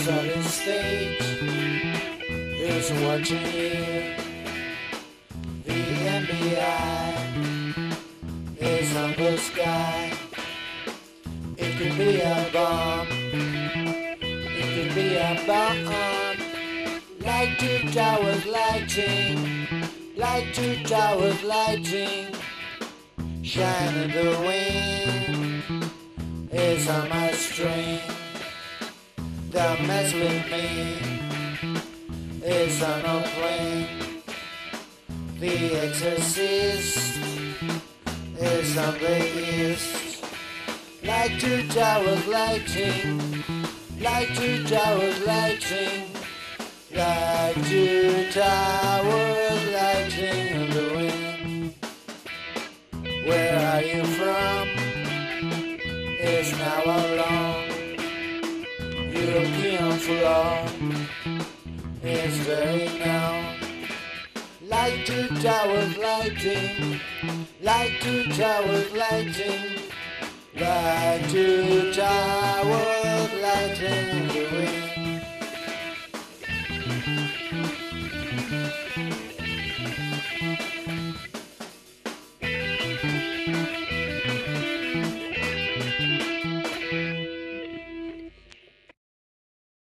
solid state is watching you. The FBI is on the sky. It could be a bomb. It could be a bomb. Like two towers lighting. Like two towers lighting. Shine in the wind. Is on my string. Don't mess with me. It's on a plane. The exorcist is on the east. Like two towers lighting. Like two towers lighting. Like two towers lighting in the wind. Where are you from? It's now alone. European floor is very known. Like two towers lighting. Like two towers lighting. Like two towers lighting.